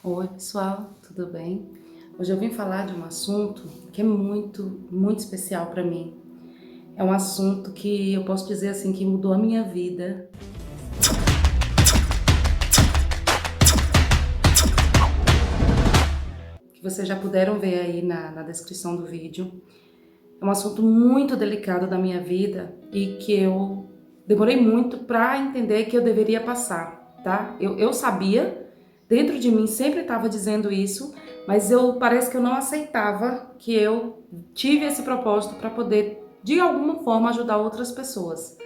Oi, pessoal, tudo bem? Hoje eu vim falar de um assunto que é muito especial para mim. É um assunto que eu posso dizer assim que mudou a minha vida. Que vocês já puderam ver aí na descrição do vídeo. É um assunto muito delicado da minha vida e que eu demorei muito para entender que eu deveria passar, tá? Eu sabia, dentro de mim sempre estava dizendo isso, mas parece que eu não aceitava que eu tive esse propósito para poder, de alguma forma, ajudar outras pessoas.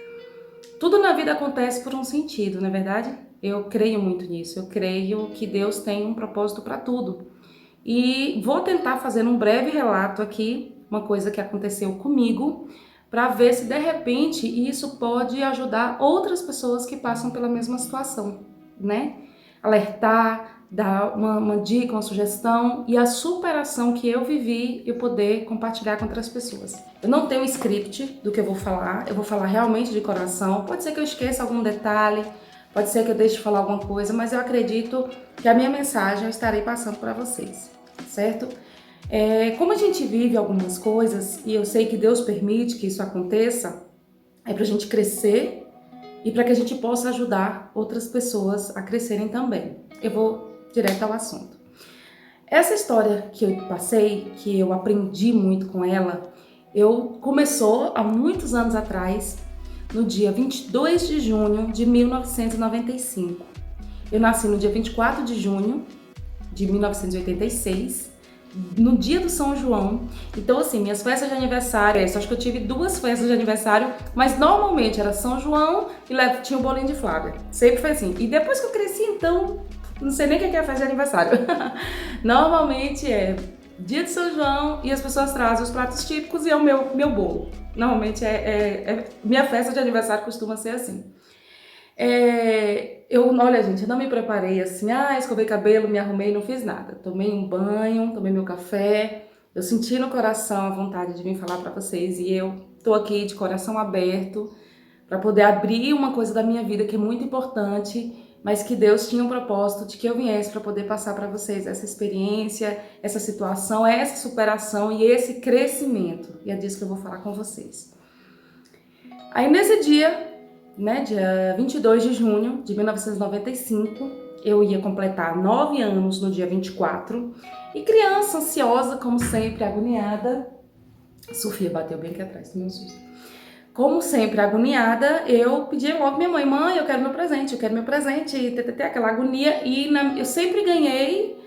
Tudo na vida acontece por um sentido, não é verdade? Eu creio muito nisso. Eu creio que Deus tem um propósito para tudo. E vou tentar fazer um breve relato aqui, uma coisa que aconteceu comigo, para ver se de repente isso pode ajudar outras pessoas que passam pela mesma situação, né? Alertar, dar uma dica, uma sugestão e a superação que eu vivi e poder compartilhar com outras pessoas. Eu não tenho script do que eu vou falar realmente de coração. Pode ser que eu esqueça algum detalhe, pode ser que eu deixe de falar alguma coisa, mas eu acredito que a minha mensagem eu estarei passando para vocês, certo? Como a gente vive algumas coisas, e eu sei que Deus permite que isso aconteça, é para a gente crescer e para que a gente possa ajudar outras pessoas a crescerem também. Eu vou direto ao assunto. Essa história que eu passei, que eu aprendi muito com ela, começou há muitos anos atrás, no dia 22 de junho de 1995. Eu nasci no dia 24 de junho de 1986, no dia do São João. Então, assim, minhas festas de aniversário, acho que eu tive 2 festas de aniversário, mas normalmente era São João e tinha o bolinho de Flávia. Sempre foi assim. E depois que eu cresci, então, não sei nem o que é festa de aniversário. Normalmente é dia de São João e as pessoas trazem os pratos típicos e é o meu bolo. Normalmente minha festa de aniversário costuma ser assim. Olha, gente, eu não me preparei assim, escovei cabelo, me arrumei, não fiz nada. Tomei um banho, tomei meu café, eu senti no coração a vontade de vir falar para vocês e eu tô aqui de coração aberto para poder abrir uma coisa da minha vida que é muito importante, mas que Deus tinha um propósito de que eu viesse para poder passar para vocês essa experiência, essa situação, essa superação e esse crescimento. E é disso que eu vou falar com vocês. Aí nesse dia, né, dia 22 de junho de 1995, eu ia completar 9 anos no dia 24, e criança, ansiosa, como sempre, agoniada, Sofia bateu bem aqui atrás, tomei um susto. Como sempre, agoniada, eu pedi logo minha mãe, eu quero meu presente, e aquela agonia, e eu sempre ganhei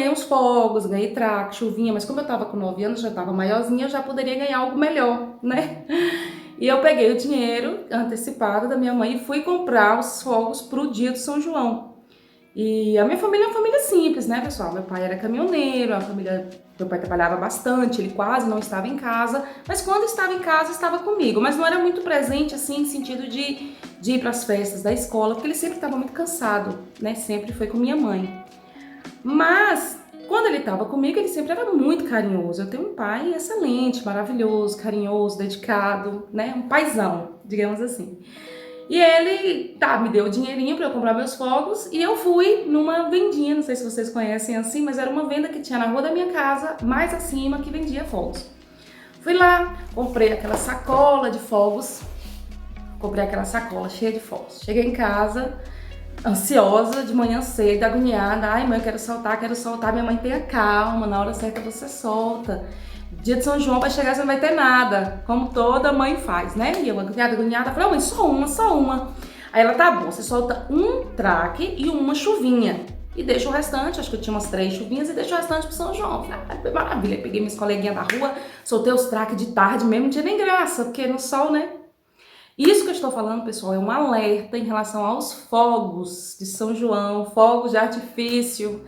uns fogos, ganhei traque, chuvinha, mas como eu tava com 9 anos, já tava maiorzinha, eu já poderia ganhar algo melhor, né? E eu peguei o dinheiro antecipado da minha mãe e fui comprar os fogos pro dia do São João. E a minha família é uma família simples, né, pessoal? Meu pai era caminhoneiro, meu pai trabalhava bastante, ele quase não estava em casa, mas quando estava em casa, estava comigo. Mas não era muito presente, assim, em sentido de ir para as festas da escola, porque ele sempre estava muito cansado, né? Sempre foi com minha mãe. Mas quando ele estava comigo, ele sempre era muito carinhoso. Eu tenho um pai excelente, maravilhoso, carinhoso, dedicado, né? Um paizão, digamos assim. E ele, me deu o dinheirinho para eu comprar meus fogos e eu fui numa vendinha, não sei se vocês conhecem assim, mas era uma venda que tinha na rua da minha casa, mais acima, que vendia fogos. Fui lá, comprei aquela sacola de fogos, comprei aquela sacola cheia de fogos. Cheguei em casa, ansiosa, de manhã cedo, agoniada. Ai, mãe, eu quero soltar. Minha mãe, tenha calma, na hora certa você solta. Dia de São João vai chegar, você não vai ter nada, como toda mãe faz, né? E eu, agoniada, falei, mãe, só uma. Aí ela, tá bom, você solta um traque e uma chuvinha. E deixa o restante, acho que eu tinha umas 3 chuvinhas, e deixa o restante pro São João. Falei, maravilha. Peguei minhas coleguinhas da rua, soltei os traques de tarde mesmo, não tinha nem graça, porque no sol, né? Isso que eu estou falando, pessoal, é um alerta em relação aos fogos de São João, fogos de artifício.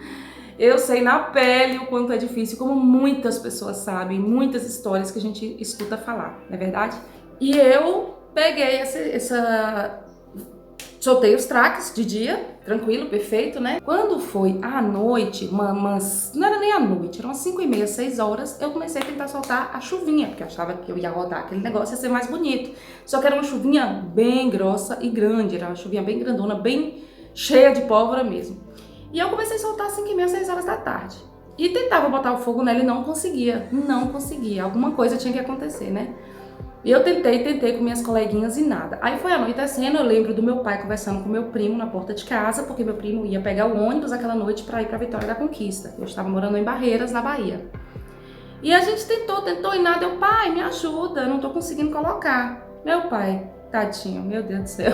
Eu sei na pele o quanto é difícil, como muitas pessoas sabem, muitas histórias que a gente escuta falar, não é verdade? E eu peguei soltei os traques de dia, tranquilo, perfeito, né? Quando foi à noite, não era nem à noite, eram umas 5h30, 6 horas, eu comecei a tentar soltar a chuvinha, porque eu achava que eu ia rodar aquele negócio, ia ser mais bonito. Só que era uma chuvinha bem grossa e grande, era uma chuvinha bem grandona, bem cheia de pólvora mesmo. E eu comecei a soltar 5h30, 6 horas da tarde. E tentava botar o fogo nela e não conseguia. Não conseguia. Alguma coisa tinha que acontecer, né? E eu tentei com minhas coleguinhas e nada. Aí foi anoitecendo, eu lembro do meu pai conversando com meu primo na porta de casa, porque meu primo ia pegar o ônibus aquela noite para ir para Vitória da Conquista. Eu estava morando em Barreiras, na Bahia. E a gente tentou e nada. Eu, pai, me ajuda, eu não tô conseguindo colocar. Meu pai, tadinho, meu Deus do céu,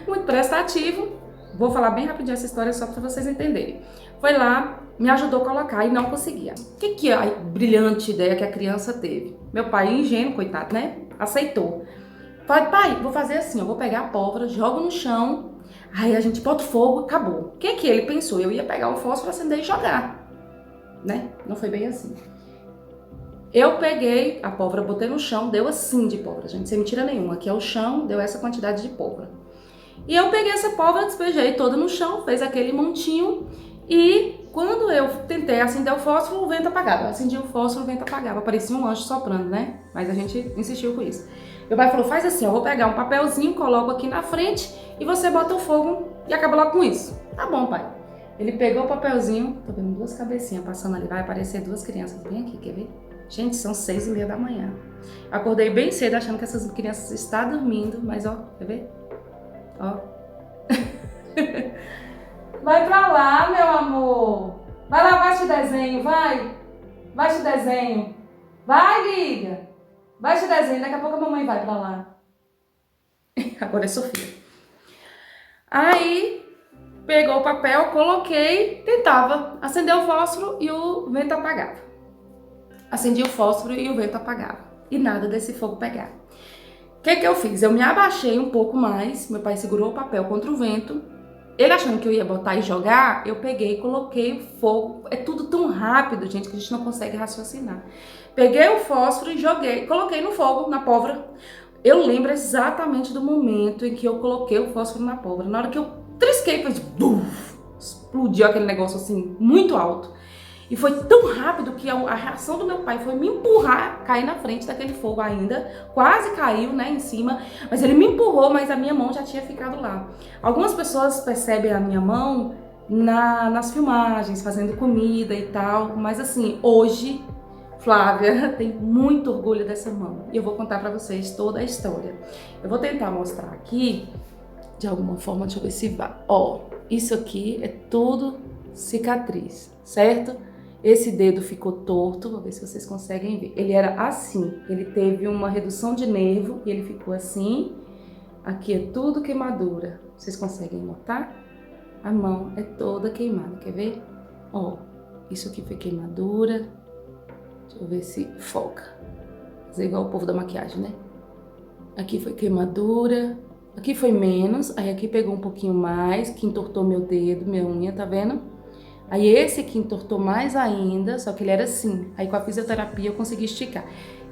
muito prestativo. Vou falar bem rapidinho essa história só para vocês entenderem. Foi lá, me ajudou a colocar e não conseguia. O que é a brilhante ideia que a criança teve? Meu pai, ingênuo, coitado, né? Aceitou. Falei, pai, vou fazer assim, eu vou pegar a pólvora, jogo no chão, aí a gente bota o fogo, acabou. O que ele pensou? Eu ia pegar o fósforo, acender e jogar, né? Não foi bem assim. Eu peguei a pólvora, botei no chão, deu assim de pólvora, gente, sem mentira nenhuma. Aqui é o chão, deu essa quantidade de pólvora. E eu peguei essa pólvora, despejei toda no chão, fez aquele montinho e quando eu tentei acender o fósforo, o vento apagava. Eu acendi o fósforo, o vento apagava. Parecia um anjo soprando, né? Mas a gente insistiu com isso. Meu pai falou, faz assim, eu vou pegar um papelzinho, coloco aqui na frente e você bota o fogo e acaba logo com isso. Tá bom, pai. Ele pegou o papelzinho, tô vendo duas cabecinhas passando ali, vai aparecer duas crianças bem aqui, quer ver? Gente, são 6h30 da manhã. Acordei bem cedo achando que essas crianças estão dormindo, mas ó, quer ver? Ó. Vai pra lá, meu amor. Vai lá, baixa o desenho, vai. Baixa o desenho. Vai, liga. Baixa o desenho, daqui a pouco a mamãe vai pra lá. Agora é Sofia. Aí, pegou o papel, coloquei, tentava acender o fósforo e o vento apagava. Acendi o fósforo e o vento apagava. E nada desse fogo pegar. O que eu fiz? Eu me abaixei um pouco mais, meu pai segurou o papel contra o vento. Ele achando que eu ia botar e jogar, eu peguei e coloquei o fogo. É tudo tão rápido, gente, que a gente não consegue raciocinar. Peguei o fósforo e joguei, coloquei no fogo, na pólvora. Eu lembro exatamente do momento em que eu coloquei o fósforo na pólvora. Na hora que eu trisquei, fez buf, explodiu aquele negócio assim, muito alto. E foi tão rápido que a reação do meu pai foi me empurrar, cair na frente daquele fogo ainda. Quase caiu, né, em cima. Mas ele me empurrou, mas a minha mão já tinha ficado lá. Algumas pessoas percebem a minha mão nas filmagens, fazendo comida e tal. Mas assim, hoje, Flávia tem muito orgulho dessa mão. E eu vou contar pra vocês toda a história. Eu vou tentar mostrar aqui, de alguma forma, deixa eu ver se vai. Ó, isso aqui é tudo cicatriz, certo? Esse dedo ficou torto, vou ver se vocês conseguem ver. Ele era assim, ele teve uma redução de nervo e ele ficou assim. Aqui é tudo queimadura. Vocês conseguem notar? A mão é toda queimada, quer ver? Ó, isso aqui foi queimadura. Deixa eu ver se foca. Fazer igual o povo da maquiagem, né? Aqui foi queimadura. Aqui foi menos, aí aqui pegou um pouquinho mais, que entortou meu dedo, minha unha, tá vendo? Aí esse aqui entortou mais ainda, só que ele era assim. Aí com a fisioterapia eu consegui esticar.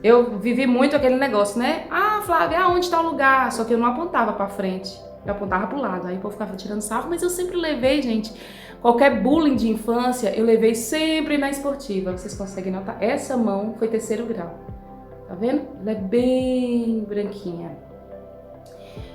Eu vivi muito aquele negócio, né? Ah, Flávia, aonde tá o lugar? Só que eu não apontava pra frente, eu apontava pro lado. Aí o povo ficava tirando sarro, mas eu sempre levei, gente, qualquer bullying de infância, eu levei sempre na esportiva. Vocês conseguem notar? Essa mão foi 3º grau. Tá vendo? Ela é bem branquinha.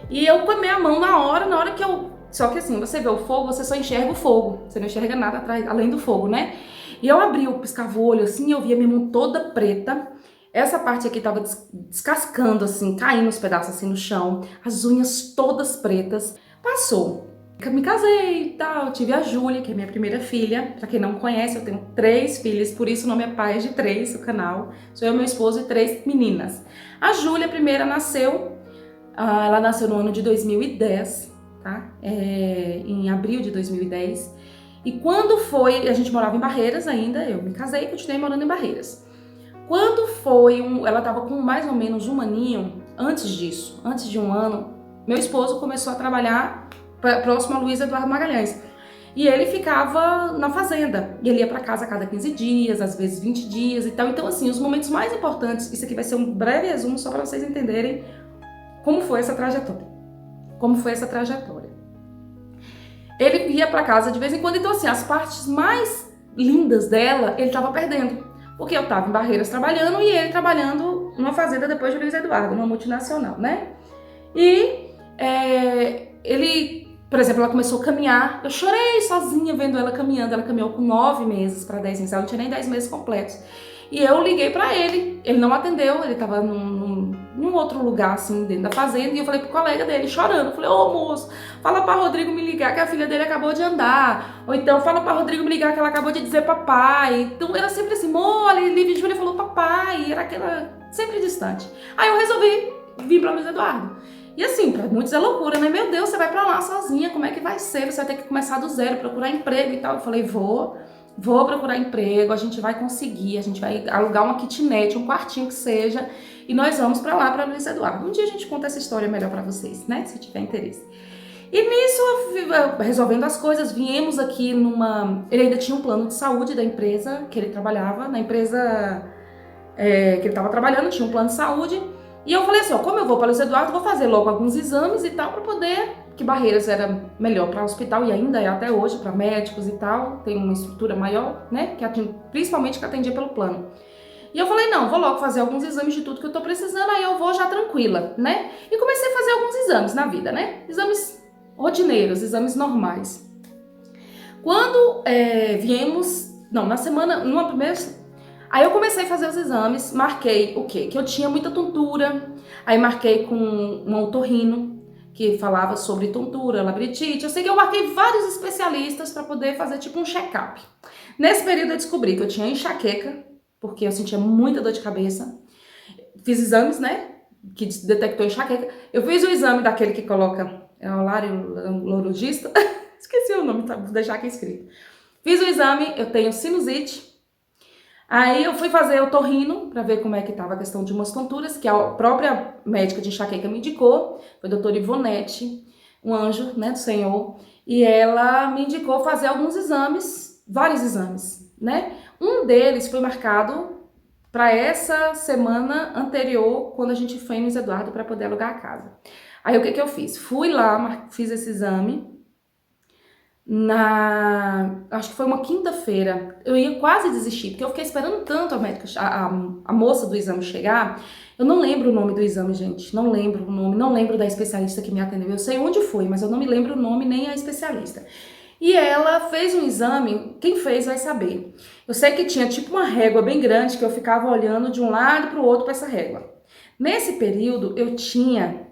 E eu comi a mão na hora que eu... Só que assim, você vê o fogo, você só enxerga o fogo. Você não enxerga nada atrás, além do fogo, né? E eu abri, eu piscava o olho assim, eu via minha mão toda preta. Essa parte aqui tava descascando assim, caindo os pedaços assim no chão. As unhas todas pretas. Passou. Me casei e tal, tive a Júlia, que é minha primeira filha. Pra quem não conhece, eu tenho 3 filhas, por isso o nome é Pais de 3, o canal. Sou eu, meu esposo e 3 meninas. A Júlia, a primeira, nasceu, ela nasceu no ano de 2010, tá? Em abril de 2010. E quando foi, a gente morava em Barreiras ainda, eu me casei e continuei morando em Barreiras. Quando foi, ela tava com mais ou menos um aninho, antes disso, antes de um ano, meu esposo começou a trabalhar próximo a Luiz Eduardo Magalhães. E ele ficava na fazenda. E ele ia para casa a cada 15 dias, às vezes 20 dias e tal. Então, assim, os momentos mais importantes, isso aqui vai ser um breve resumo só para vocês entenderem como foi essa trajetória. Como foi essa trajetória. Ele ia para casa de vez em quando, então, assim, as partes mais lindas dela, ele estava perdendo. Porque eu estava em Barreiras trabalhando e ele trabalhando numa fazenda depois de Luiz Eduardo, numa multinacional, né? E ele Por exemplo, ela começou a caminhar, eu chorei sozinha vendo ela caminhando. Ela caminhou com 9 meses para 10 meses, ela não tinha nem 10 meses completos. E eu liguei para ele não atendeu, ele tava num outro lugar, assim, dentro da fazenda, e eu falei pro colega dele, chorando, eu falei, ô moço, fala para Rodrigo me ligar que a filha dele acabou de andar, ou então fala para Rodrigo me ligar que ela acabou de dizer papai. Então era sempre assim, mole, Lívia e Júlia falou papai, era aquela, sempre distante. Aí eu resolvi vir para Luiz Eduardo. E assim, para muitos é loucura, né? Meu Deus, você vai para lá sozinha, como é que vai ser? Você vai ter que começar do zero, procurar emprego e tal. Eu falei, vou procurar emprego, a gente vai conseguir, a gente vai alugar uma kitnet, um quartinho que seja, e nós vamos para lá, para Luiz Eduardo. Um dia a gente conta essa história melhor para vocês, né? Se tiver interesse. E nisso, resolvendo as coisas, viemos aqui numa... Ele ainda tinha um plano de saúde da empresa que ele trabalhava, na empresa que ele estava trabalhando, tinha um plano de saúde. E eu falei assim, ó, como eu vou para Luiz Eduardo, vou fazer logo alguns exames e tal, para poder... Que Barreiras era melhor para hospital e ainda é até hoje, para médicos e tal, tem uma estrutura maior, né, que atende, principalmente que atendia pelo plano. E eu falei, não, vou logo fazer alguns exames de tudo que eu tô precisando, aí eu vou já tranquila, né? E comecei a fazer alguns exames na vida, né? Exames rotineiros, exames normais. Quando viemos, não, na semana, numa primeira... Aí eu comecei a fazer os exames, marquei o quê? Que eu tinha muita tontura, aí marquei com um otorrino, que falava sobre tontura, labirintite. Eu sei que eu marquei vários especialistas para poder fazer tipo um check-up. Nesse período eu descobri que eu tinha enxaqueca, porque eu sentia muita dor de cabeça. Fiz exames, né, que detectou enxaqueca. Eu fiz o exame daquele que coloca, é o laringologista, esqueci o nome, tá? Vou deixar aqui escrito. Fiz o exame, eu tenho sinusite. Aí eu fui fazer o otorrino para ver como é que estava a questão de umas tonturas, que a própria médica de enxaqueca me indicou, foi a doutora Ivonete, um anjo, né, do Senhor, e ela me indicou fazer alguns exames, vários exames, né? Um deles foi marcado para essa semana anterior, quando a gente foi em Luiz Eduardo para poder alugar a casa. Aí o que eu fiz? Fui lá, fiz esse exame, acho que foi uma quinta-feira, eu ia quase desistir, porque eu fiquei esperando tanto a médica, a moça do exame chegar. Eu não lembro o nome do exame, gente, não lembro o nome, não lembro da especialista que me atendeu, eu sei onde foi, mas eu não me lembro o nome nem a especialista. E ela fez um exame, quem fez vai saber. Eu sei que tinha tipo uma régua bem grande, que eu ficava olhando de um lado para o outro para essa régua. Nesse período, eu tinha...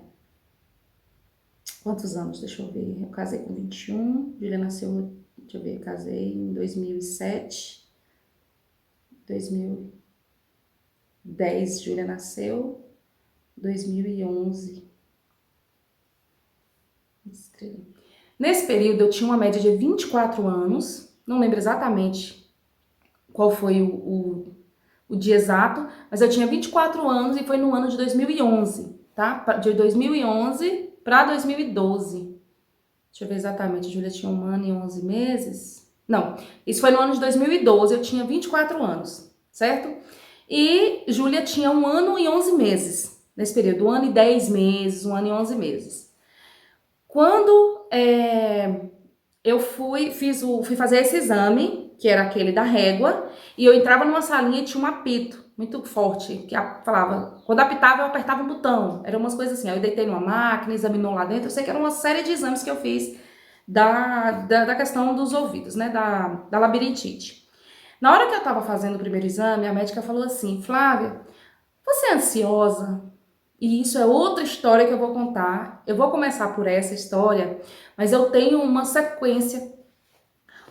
Quantos anos? Deixa eu ver. Eu casei com 21. Júlia nasceu, deixa eu ver, eu casei em 2007. 2010, Júlia nasceu. 2011. Nesse período eu tinha uma média de 24 anos. Não lembro exatamente qual foi o dia exato, mas eu tinha 24 anos e foi no ano de 2011, tá? De 2011 para 2012. Deixa eu ver exatamente, a Júlia tinha 1 ano e 11 meses. Não, isso foi no ano de 2012, eu tinha 24 anos, certo? E Júlia tinha 1 ano e 11 meses, nesse período, 1 ano e 10 meses, 1 ano e 11 meses. Quando eu fui fazer esse exame, que era aquele da régua, e eu entrava numa salinha e tinha um apito muito forte, que falava, quando apitava eu apertava um botão, eram umas coisas assim, aí eu deitei numa máquina, examinou lá dentro, eu sei que era uma série de exames que eu fiz da questão dos ouvidos, né, da labirintite. Na hora que eu tava fazendo o primeiro exame, a médica falou assim, Flávia, você é ansiosa? E isso é outra história que eu vou contar, eu vou começar por essa história, mas eu tenho uma sequência.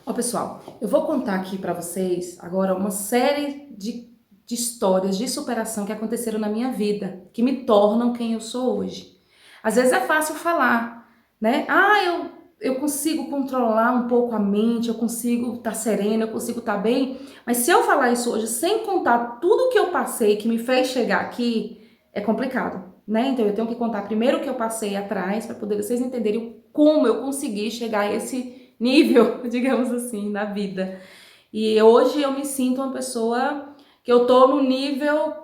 Ó, pessoal, eu vou contar aqui pra vocês agora uma série de histórias de superação que aconteceram na minha vida, que me tornam quem eu sou hoje. Às vezes é fácil falar, né? Eu consigo controlar um pouco a mente, eu consigo estar serena, eu consigo estar bem, mas se eu falar isso hoje sem contar tudo que eu passei, que me fez chegar aqui, é complicado, né? Então eu tenho que contar primeiro o que eu passei atrás, para poder vocês entenderem como eu consegui chegar a esse nível, digamos assim, na vida. E hoje eu me sinto uma pessoa que eu tô no nível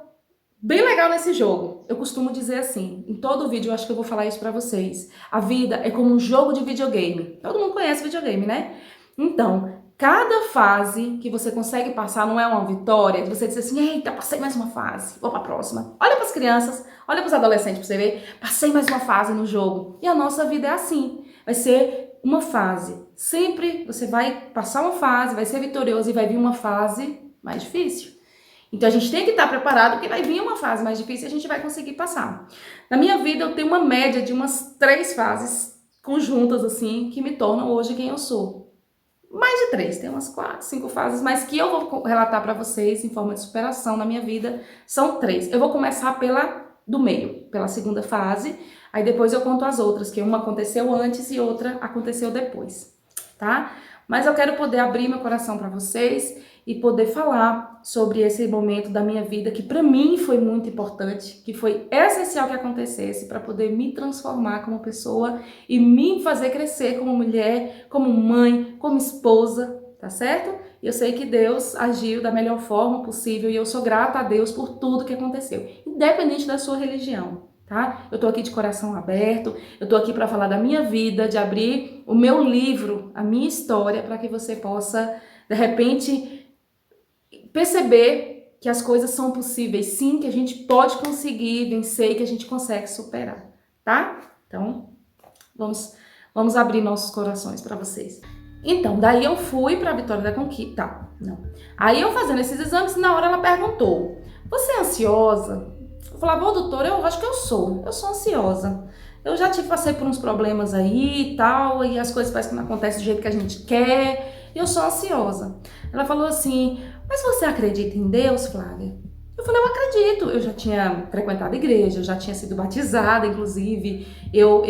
bem legal nesse jogo. Eu costumo dizer assim, em todo vídeo eu acho que eu vou falar isso pra vocês. A vida é como um jogo de videogame. Todo mundo conhece videogame, né? Então, cada fase que você consegue passar não é uma vitória, de você dizer assim, eita, passei mais uma fase, vou pra próxima. Olha pras crianças, olha pros adolescentes pra você ver, passei mais uma fase no jogo. E a nossa vida é assim. Vai ser uma fase. Sempre você vai passar uma fase, vai ser vitorioso e vai vir uma fase mais difícil. Então a gente tem que estar preparado porque vai vir uma fase mais difícil e a gente vai conseguir passar. Na minha vida eu tenho uma média de umas 3 fases conjuntas assim que me tornam hoje quem eu sou. Mais de 3, tem umas 4, 5 fases, mas que eu vou relatar para vocês em forma de superação na minha vida, são 3. Eu vou começar pela do meio, pela segunda fase, aí depois eu conto as outras, que uma aconteceu antes e outra aconteceu depois, tá? Mas eu quero poder abrir meu coração para vocês e poder falar sobre esse momento da minha vida que para mim foi muito importante, que foi essencial que acontecesse para poder me transformar como pessoa e me fazer crescer como mulher, como mãe, como esposa, tá certo? E eu sei que Deus agiu da melhor forma possível e eu sou grata a Deus por tudo que aconteceu, independente da sua religião. Tá? Eu tô aqui de coração aberto, eu tô aqui para falar da minha vida, de abrir o meu livro, a minha história, para que você possa, de repente, perceber que as coisas são possíveis, sim, que a gente pode conseguir vencer e que a gente consegue superar, tá? Então, vamos abrir nossos corações para vocês. Então, daí eu fui para a Vitória da Conquista, tá, não. Aí eu fazendo esses exames, na hora ela perguntou, você é ansiosa? Eu falava, ô doutor, eu acho que eu sou ansiosa. Eu já passei por uns problemas aí e tal, e as coisas parecem que não acontecem do jeito que a gente quer, e eu sou ansiosa. Ela falou assim, mas você acredita em Deus, Flávia? Eu falei, eu acredito. Eu já tinha frequentado a igreja, eu já tinha sido batizada, inclusive. Eu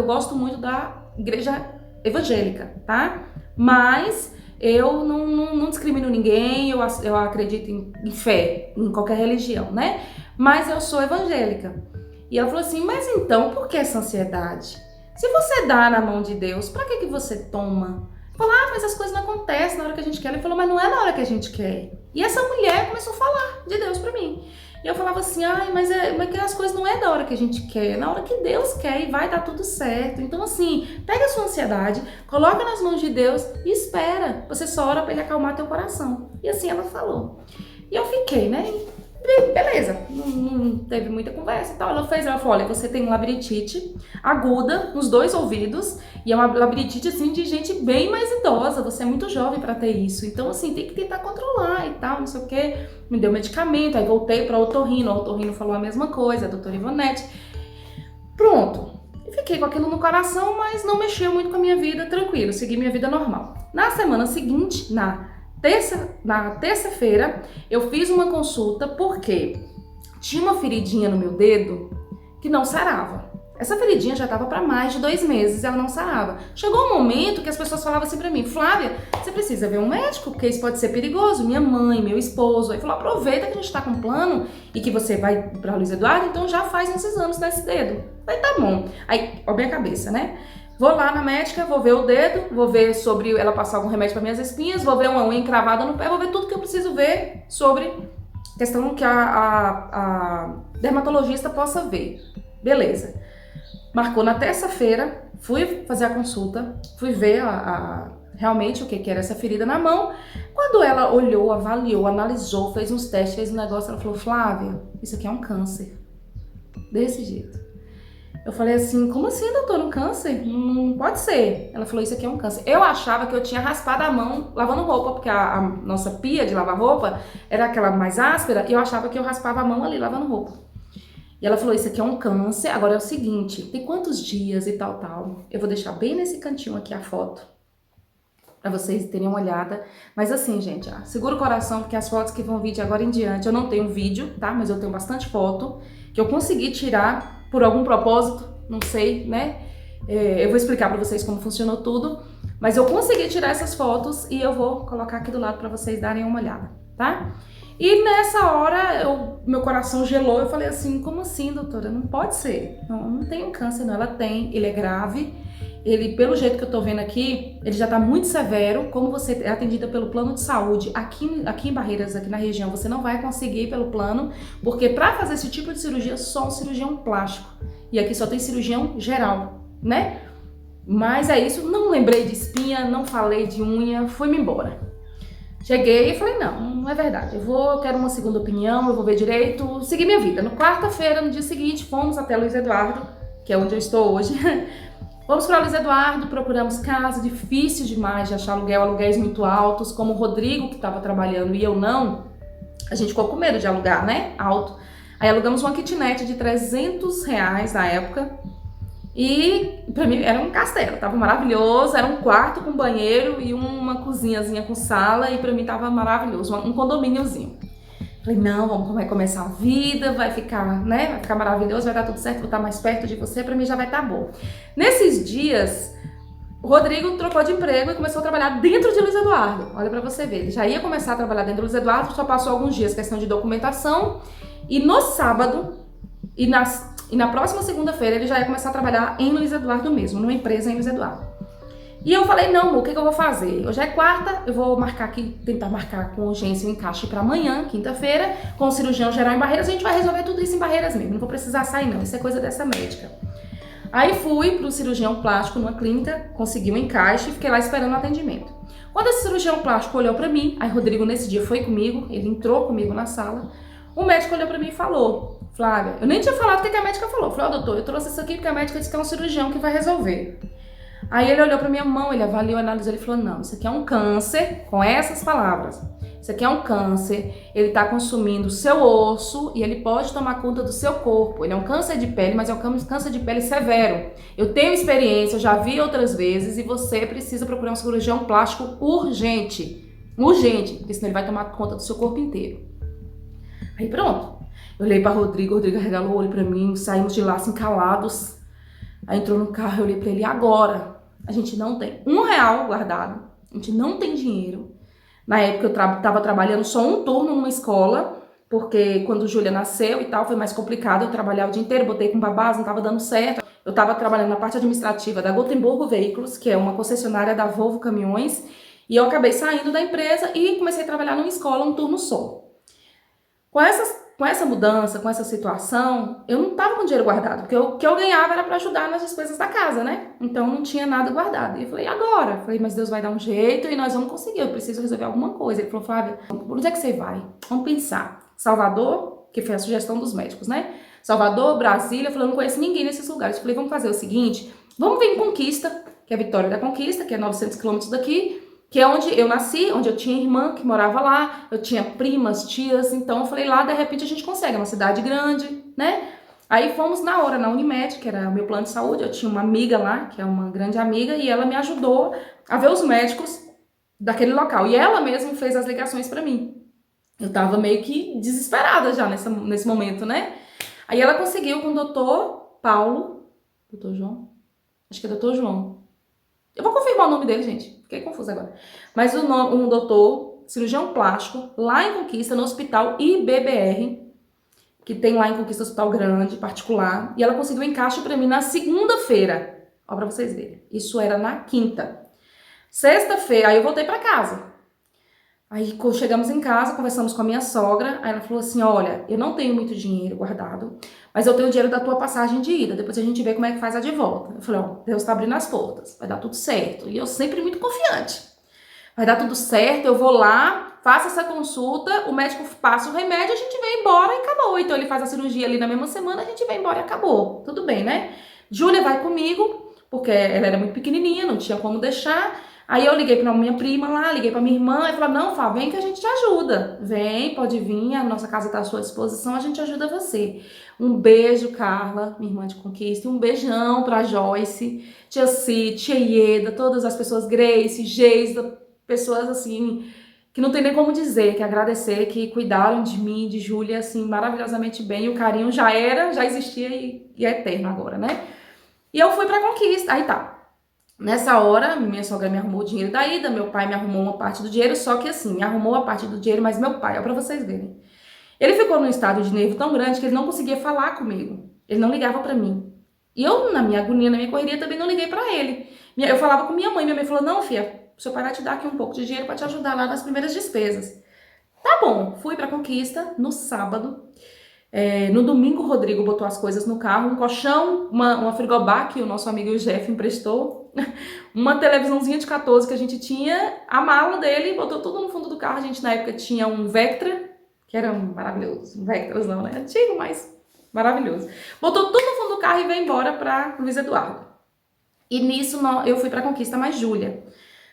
gosto muito da igreja evangélica, tá? Mas eu não discrimino ninguém, eu acredito em fé, em qualquer religião, né? Mas eu sou evangélica. E ela falou assim, mas então por que essa ansiedade? Se você dá na mão de Deus, pra que você toma? Falou, mas as coisas não acontecem na hora que a gente quer. Ele falou, mas não é na hora que a gente quer. E essa mulher começou a falar de Deus pra mim. E eu falava assim, mas que as coisas não é da hora que a gente quer, é na hora que Deus quer e vai dar tudo certo. Então assim, pega a sua ansiedade, coloca nas mãos de Deus e espera. Você só ora pra ele acalmar teu coração. E assim ela falou. E eu fiquei, né? Beleza, não teve muita conversa e tal. Ela falou, olha, você tem labirintite aguda nos 2 ouvidos e é uma labirintite assim de gente bem mais idosa, você é muito jovem pra ter isso, então assim, tem que tentar controlar e tal, não sei o que. Me deu medicamento, aí voltei pra otorrino, a otorrino falou a mesma coisa, a doutora Ivonete. Pronto, e fiquei com aquilo no coração, mas não mexeu muito com a minha vida, tranquilo, segui minha vida normal. Na semana seguinte, na terça-feira, eu fiz uma consulta porque tinha uma feridinha no meu dedo que não sarava. Essa feridinha já estava para mais de 2 meses e ela não sarava. Chegou um momento que as pessoas falavam assim para mim, Flávia, você precisa ver um médico, porque isso pode ser perigoso. Minha mãe, meu esposo. Aí falou, aproveita que a gente está com plano e que você vai para Luiz Eduardo, então já faz uns exames nesse dedo. Aí tá bom. Aí, ó, minha cabeça, né? Vou lá na médica, vou ver o dedo, vou ver sobre ela passar algum remédio para minhas espinhas, vou ver uma unha encravada no pé, vou ver tudo que eu preciso ver sobre questão que a dermatologista possa ver. Beleza. Marcou na terça-feira, fui fazer a consulta, fui ver realmente o que era essa ferida na mão. Quando ela olhou, avaliou, analisou, fez uns testes, fez um negócio, ela falou, Flávia, isso aqui é um câncer. Desse jeito. Eu falei assim, como assim, doutor, um câncer? Não pode ser. Ela falou, isso aqui é um câncer. Eu achava que eu tinha raspado a mão lavando roupa, porque a nossa pia de lavar roupa era aquela mais áspera, e eu achava que eu raspava a mão ali lavando roupa. E ela falou, isso aqui é um câncer, agora é o seguinte, tem quantos dias e tal. Eu vou deixar bem nesse cantinho aqui a foto, pra vocês terem uma olhada. Mas assim, gente, segura o coração, porque as fotos que vão vir de agora em diante, eu não tenho vídeo, tá? Mas eu tenho bastante foto, que eu consegui tirar por algum propósito, não sei, né? Eu vou explicar pra vocês como funcionou tudo, mas eu consegui tirar essas fotos e eu vou colocar aqui do lado pra vocês darem uma olhada, tá? E nessa hora, meu coração gelou, eu falei assim, como assim, doutora? Não pode ser, não tem um câncer não, ela tem, ele é grave, ele, pelo jeito que eu tô vendo aqui, ele já tá muito severo, como você é atendida pelo plano de saúde, aqui em Barreiras, aqui na região, você não vai conseguir pelo plano, porque pra fazer esse tipo de cirurgia, só um cirurgião plástico, e aqui só tem cirurgião geral, né? Mas é isso, não lembrei de espinha, não falei de unha, fui-me embora. Cheguei e falei, não é verdade, eu quero uma segunda opinião, eu vou ver direito, segui minha vida. No quarta-feira, no dia seguinte, fomos até Luiz Eduardo, que é onde eu estou hoje, Fomos para Luiz Eduardo, procuramos casa, difícil demais de achar aluguel, aluguéis muito altos. Como o Rodrigo, que estava trabalhando, e eu não, a gente ficou com medo de alugar, né? Alto. Aí alugamos uma kitnet de R$ 300 na época. E pra mim era um castelo, tava maravilhoso, era um quarto com banheiro e uma cozinhazinha com sala, e pra mim tava maravilhoso, um condomíniozinho. Falei, não, vai começar a vida, vai ficar, né, vai ficar maravilhoso, vai dar tudo certo, vou estar mais perto de você, pra mim já vai estar bom. Nesses dias, o Rodrigo trocou de emprego e começou a trabalhar dentro de Luiz Eduardo. Olha pra você ver, ele já ia começar a trabalhar dentro de Luiz Eduardo, só passou alguns dias, questão de documentação, e no sábado, e na próxima segunda-feira ele já ia começar a trabalhar em Luiz Eduardo mesmo, numa empresa em Luiz Eduardo. E eu falei, não, amor, o que eu vou fazer? Hoje é quarta, eu vou marcar aqui, tentar marcar com urgência o encaixe para amanhã, quinta-feira, com o cirurgião geral em Barreiras, a gente vai resolver tudo isso em Barreiras mesmo, não vou precisar sair não, isso é coisa dessa médica. Aí fui pro cirurgião plástico numa clínica, consegui um encaixe e fiquei lá esperando o atendimento. Quando esse cirurgião plástico olhou para mim, aí Rodrigo nesse dia foi comigo, ele entrou comigo na sala, o médico olhou para mim e falou, Flávia, eu nem tinha falado o que a médica falou. Eu falei, doutor, eu trouxe isso aqui porque a médica disse que é um cirurgião que vai resolver. Aí ele olhou pra minha mão, ele avaliou, analisou, ele falou, não, isso aqui é um câncer, com essas palavras. Isso aqui é um câncer, ele tá consumindo o seu osso e ele pode tomar conta do seu corpo. Ele é um câncer de pele, mas é um câncer de pele severo. Eu tenho experiência, eu já vi outras vezes e você precisa procurar um cirurgião plástico urgente. Urgente, porque senão ele vai tomar conta do seu corpo inteiro. Aí pronto. Eu olhei pra Rodrigo, o Rodrigo arregalou o olho pra mim, saímos de lá assim calados. Aí entrou no carro, eu olhei pra ele, agora? A gente não tem R$ 1 guardado, a gente não tem dinheiro. Na época eu tava trabalhando só um turno numa escola, porque quando Júlia nasceu e tal, foi mais complicado, eu trabalhava o dia inteiro, botei com babás, não tava dando certo. Eu tava trabalhando na parte administrativa da Gotemburgo Veículos, que é uma concessionária da Volvo Caminhões, e eu acabei saindo da empresa e comecei a trabalhar numa escola, um turno só. Com essa mudança, com essa situação, eu não tava com dinheiro guardado, porque o que eu ganhava era para ajudar nas despesas da casa, né? Então não tinha nada guardado. E eu falei, agora? Eu falei, mas Deus vai dar um jeito e nós vamos conseguir, eu preciso resolver alguma coisa. Ele falou, Flávia, por onde é que você vai? Vamos pensar. Salvador, que foi a sugestão dos médicos, né? Salvador, Brasília, eu falei, eu não conheço ninguém nesses lugares. Eu falei, vamos fazer o seguinte, vamos ver em Conquista, que é a Vitória da Conquista, que é 900 quilômetros daqui, que é onde eu nasci, onde eu tinha irmã que morava lá, eu tinha primas, tias, então eu falei, lá de repente a gente consegue, é uma cidade grande, né? Aí fomos na hora, na Unimed, que era o meu plano de saúde, eu tinha uma amiga lá, que é uma grande amiga, e ela me ajudou a ver os médicos daquele local, e ela mesma fez as ligações pra mim. Eu tava meio que desesperada já nesse momento, né? Aí ela conseguiu com o doutor Paulo, doutor João? Acho que é doutor João. Eu vou confirmar o nome dele, gente. Fiquei confusa agora. Mas um doutor, cirurgião plástico, lá em Conquista, no hospital IBBR, que tem lá em Conquista, hospital grande, particular. E ela conseguiu encaixe pra mim na segunda-feira. Ó, pra vocês verem. Isso era na quinta. Sexta-feira, aí eu voltei pra casa. Aí chegamos em casa, conversamos com a minha sogra, aí ela falou assim, olha, eu não tenho muito dinheiro guardado, mas eu tenho o dinheiro da tua passagem de ida, depois a gente vê como é que faz a de volta. Eu falei, ó, Deus tá abrindo as portas, vai dar tudo certo. E eu sempre muito confiante. Vai dar tudo certo, eu vou lá, faço essa consulta, o médico passa o remédio, a gente vem embora e acabou. Então ele faz a cirurgia ali na mesma semana, a gente vem embora e acabou. Tudo bem, né? Júlia vai comigo, porque ela era muito pequenininha, não tinha como deixar. Aí eu liguei pra minha prima lá, liguei pra minha irmã, e falei, não, Fá, vem que a gente te ajuda. Vem, pode vir, a nossa casa tá à sua disposição, a gente ajuda você. Um beijo, Carla, minha irmã de Conquista, e um beijão pra Joyce, tia Cid, tia Ieda, todas as pessoas, Grace, Geisa, pessoas assim, que não tem nem como dizer, que agradecer, que cuidaram de mim, de Júlia, assim, maravilhosamente bem, e o carinho já existia e é eterno agora, né? E eu fui pra Conquista, aí tá. Nessa hora, minha sogra me arrumou o dinheiro da ida, meu pai me arrumou uma parte do dinheiro, só que assim, me arrumou a parte do dinheiro, mas meu pai, ó, pra vocês verem, ele ficou num estado de nervo tão grande que ele não conseguia falar comigo, ele não ligava pra mim. E eu, na minha agonia, na minha correria, também não liguei pra ele. Eu falava com minha mãe falou, não, filha, seu pai vai te dar aqui um pouco de dinheiro pra te ajudar lá nas primeiras despesas. Tá bom, fui pra Conquista no sábado. No domingo, o Rodrigo botou as coisas no carro, um colchão, uma frigobar que o nosso amigo Jeff emprestou, uma televisãozinha de 14 que a gente tinha, a mala dele, botou tudo no fundo do carro. A gente na época tinha um Vectra, que era maravilhoso, Vectras não, né? Antigo, mas maravilhoso. Botou tudo no fundo do carro e veio embora pra Luiz Eduardo. E nisso eu fui pra Conquista mais Júlia,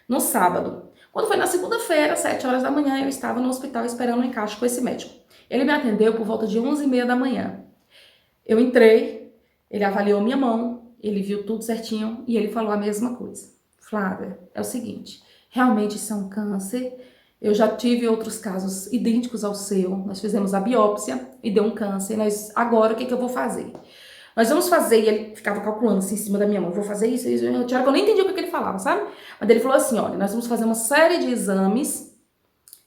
no sábado. Quando foi na segunda-feira, 7 horas da manhã, eu estava no hospital esperando um encaixe com esse médico. Ele me atendeu por volta de 11h30 da manhã. Eu entrei, ele avaliou minha mão, ele viu tudo certinho e ele falou a mesma coisa. Flávia, é o seguinte, realmente isso é um câncer. Eu já tive outros casos idênticos ao seu. Nós fizemos a biópsia e deu um câncer. Agora, o que eu vou fazer? Nós vamos fazer, e ele ficava calculando assim em cima da minha mão, vou fazer isso, isso, isso. Eu nem entendi o que ele falava, sabe? Mas ele falou assim, olha, nós vamos fazer uma série de exames,